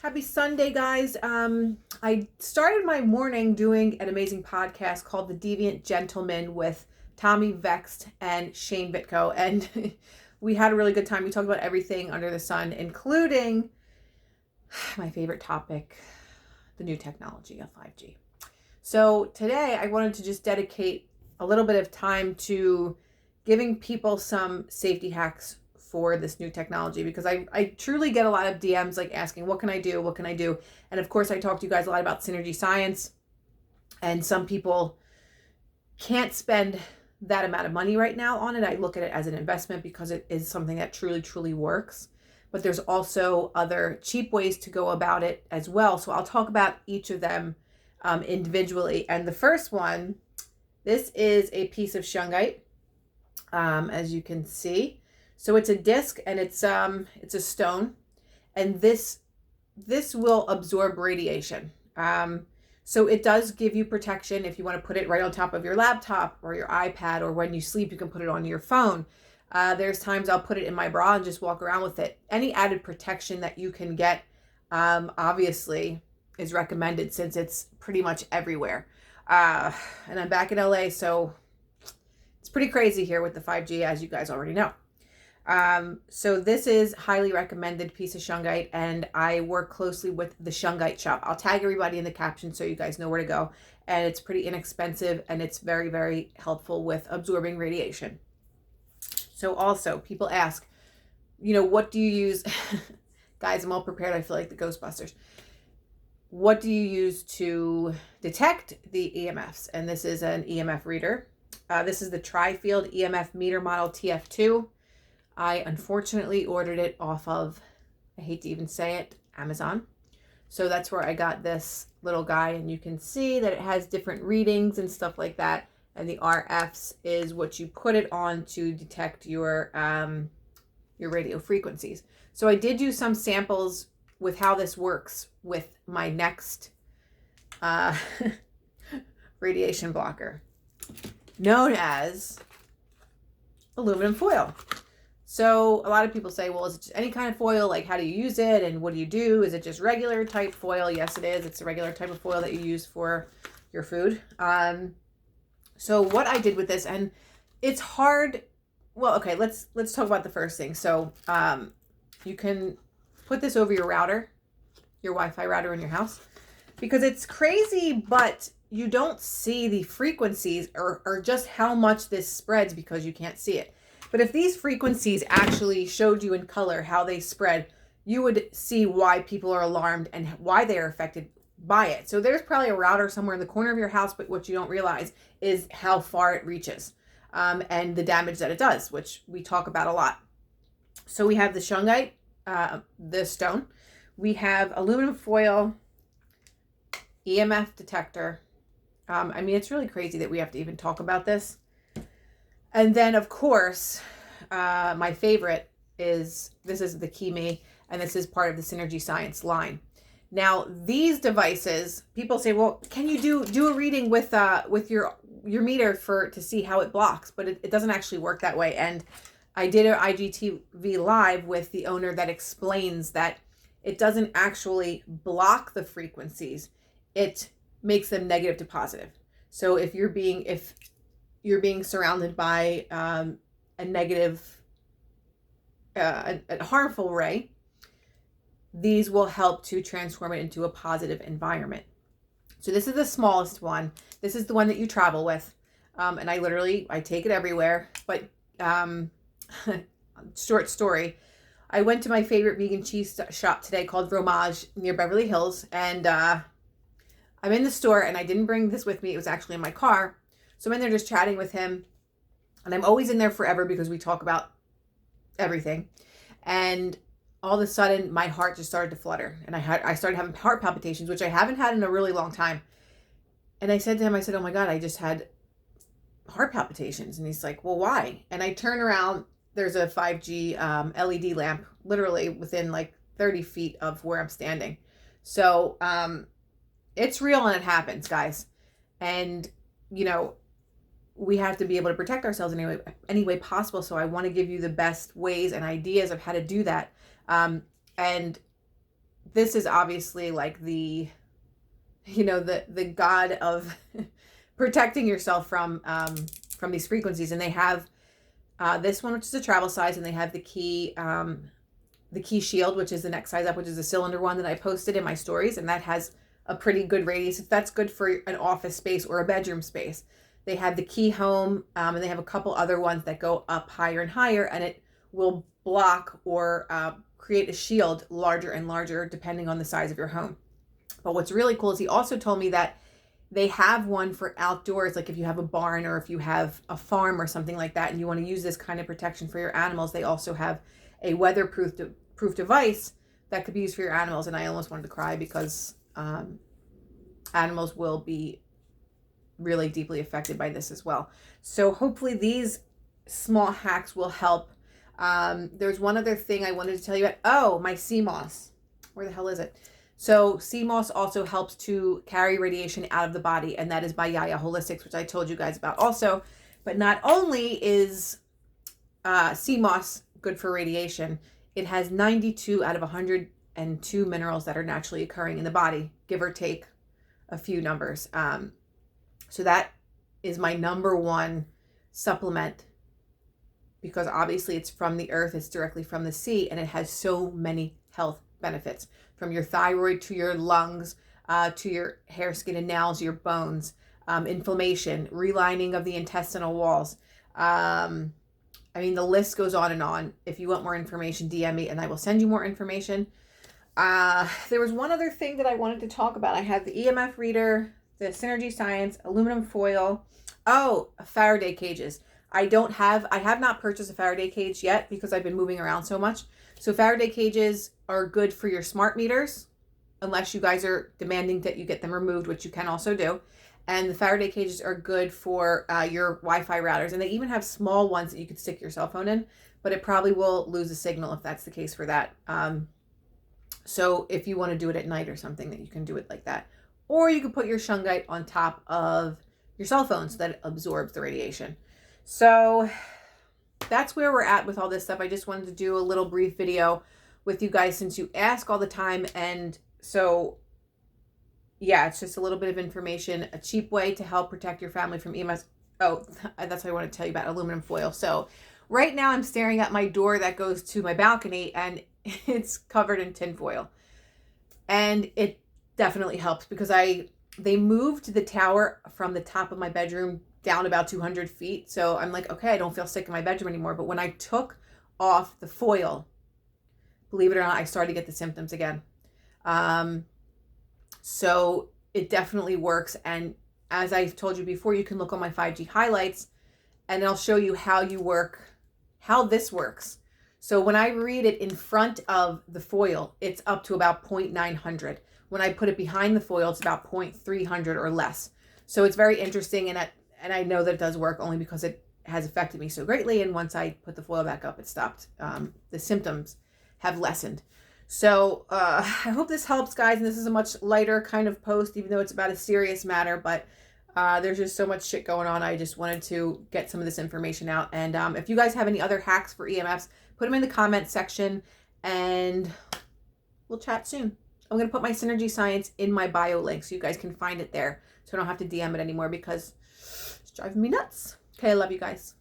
Happy Sunday, guys. I started my morning doing an amazing podcast called The Deviant Gentleman with Tommy Vext and Shane Vitko. And we had a really good time. We talked about everything under the sun, including my favorite topic, the new technology of 5G. So today I wanted to just dedicate a little bit of time to giving people some safety hacks for this new technology, because I truly get a lot of DMs like asking, what can I do? What can I do? And of course, I talk to you guys a lot about synergy science, and some people can't spend that amount of money right now on it. I look at it as an investment because it is something that truly, truly works. But there's also other cheap ways to go about it as well. So I'll talk about each of them individually. And the first one, this is a piece of Shungite, as you can see. So it's a disc and it's a stone, and this will absorb radiation. So it does give you protection if you want to put it right on top of your laptop or your iPad, or when you sleep, you can put it on your phone. There's times I'll put it in my bra and just walk around with it. Any added protection that you can get, obviously, is recommended since it's pretty much everywhere. And I'm back in LA, so it's pretty crazy here with the 5G, as you guys already know. So this is highly recommended piece of Shungite, and I work closely with the Shungite shop. I'll tag everybody in the caption so you guys know where to go. And it's pretty inexpensive, and it's very, very helpful with absorbing radiation. So also, people ask, what do you use? Guys, I'm all prepared. I feel like the Ghostbusters. What do you use to detect the EMFs? And this is an EMF reader. This is the Trifield EMF meter model TF2. I unfortunately ordered it off of, I hate to even say it, Amazon. So that's where I got this little guy, and you can see that it has different readings and stuff like that. And the RFs is what you put it on to detect your radio frequencies. So I did do some samples with how this works with my next radiation blocker, known as aluminum foil. So a lot of people say, well, is it just any kind of foil? Like, how do you use it? And what do you do? Is it just regular type foil? Yes, it is. It's a regular type of foil that you use for your food. So what I did with this, and it's hard. Well, okay, let's talk about the first thing. So you can put this over your router, your Wi-Fi router in your house, because it's crazy, but you don't see the frequencies or just how much this spreads because you can't see it. But if these frequencies actually showed you in color how they spread, you would see why people are alarmed and why they are affected by it. So there's probably a router somewhere in the corner of your house, but what you don't realize is how far it reaches and the damage that it does, which we talk about a lot. So we have the Shungite, the stone. We have aluminum foil, EMF detector. It's really crazy that we have to even talk about this. And then, of course, my favorite is, this is the Kimi, and this is part of the Synergy Science line. Now, these devices, people say, well, can you do a reading with your meter to see how it blocks? But it doesn't actually work that way. And I did an IGTV live with the owner that explains that it doesn't actually block the frequencies. It makes them negative to positive. So if you're being surrounded by a negative, a harmful ray, these will help to transform it into a positive environment. So this is the smallest one. This is the one that you travel with. And I take it everywhere. But short story, I went to my favorite vegan cheese shop today called Fromage near Beverly Hills. And I'm in the store, and I didn't bring this with me. It was actually in my car. So I'm in there just chatting with him, and I'm always in there forever because we talk about everything. And all of a sudden, my heart just started to flutter, and I started having heart palpitations, which I haven't had in a really long time. And I said to him, oh my God, I just had heart palpitations. And he's like, well, why? And I turn around, there's a 5G LED lamp literally within like 30 feet of where I'm standing. So it's real, and it happens, guys. And we have to be able to protect ourselves in any way possible. So I want to give you the best ways and ideas of how to do that. And this is obviously like the, you know, the god of protecting yourself from these frequencies. And they have this one, which is a travel size, and they have the key shield, which is the next size up, which is a cylinder one that I posted in my stories, and that has a pretty good radius. That's good for an office space or a bedroom space. They have the key home, and they have a couple other ones that go up higher and higher, and it will block or create a shield larger and larger depending on the size of your home. But what's really cool is he also told me that they have one for outdoors, like if you have a barn or if you have a farm or something like that and you want to use this kind of protection for your animals. They also have a weatherproof device that could be used for your animals. And I almost wanted to cry because animals will be really deeply affected by this as well. So hopefully these small hacks will help. There's one other thing I wanted to tell you about. Oh, my sea moss. Where the hell is it? So sea moss also helps to carry radiation out of the body, and that is by Yaya Holistics, which I told you guys about also. But not only is sea moss good for radiation, it has 92 out of 102 minerals that are naturally occurring in the body, give or take a few numbers. So that is my number one supplement, because obviously it's from the earth, it's directly from the sea, and it has so many health benefits, from your thyroid to your lungs, to your hair, skin, and nails, your bones, inflammation, relining of the intestinal walls. I mean, the list goes on and on. If you want more information, DM me and I will send you more information. There was one other thing that I wanted to talk about. I have the EMF reader, the Synergy Science, aluminum foil. Oh, Faraday cages. I have not purchased a Faraday cage yet because I've been moving around so much. So Faraday cages are good for your smart meters, unless you guys are demanding that you get them removed, which you can also do. And the Faraday cages are good for your Wi-Fi routers. And they even have small ones that you could stick your cell phone in, but it probably will lose a signal if that's the case for that. So if you want to do it at night or something, that you can do it like that. Or you could put your Shungite on top of your cell phone so that it absorbs the radiation. So that's where we're at with all this stuff. I just wanted to do a little brief video with you guys since you ask all the time. And so, yeah, it's just a little bit of information, a cheap way to help protect your family from EMS. Oh, that's what I want to tell you about aluminum foil. So right now I'm staring at my door that goes to my balcony, and it's covered in tin foil. And it definitely helps because they moved the tower from the top of my bedroom down about 200 feet. So I'm like, okay, I don't feel sick in my bedroom anymore. But when I took off the foil, believe it or not, I started to get the symptoms again. So it definitely works. And as I told you before, you can look on my 5G highlights and I'll show you how this works. So when I read it in front of the foil, it's up to about 0.900. When I put it behind the foil, it's about 0.300 or less. So it's very interesting, and I know that it does work only because it has affected me so greatly. And once I put the foil back up, it stopped. The symptoms have lessened. So I hope this helps, guys. And this is a much lighter kind of post, even though it's about a serious matter. But there's just so much shit going on. I just wanted to get some of this information out. And if you guys have any other hacks for EMFs, put them in the comment section and we'll chat soon. I'm going to put my Synergy Science in my bio link so you guys can find it there. So I don't have to DM it anymore because it's driving me nuts. Okay, I love you guys.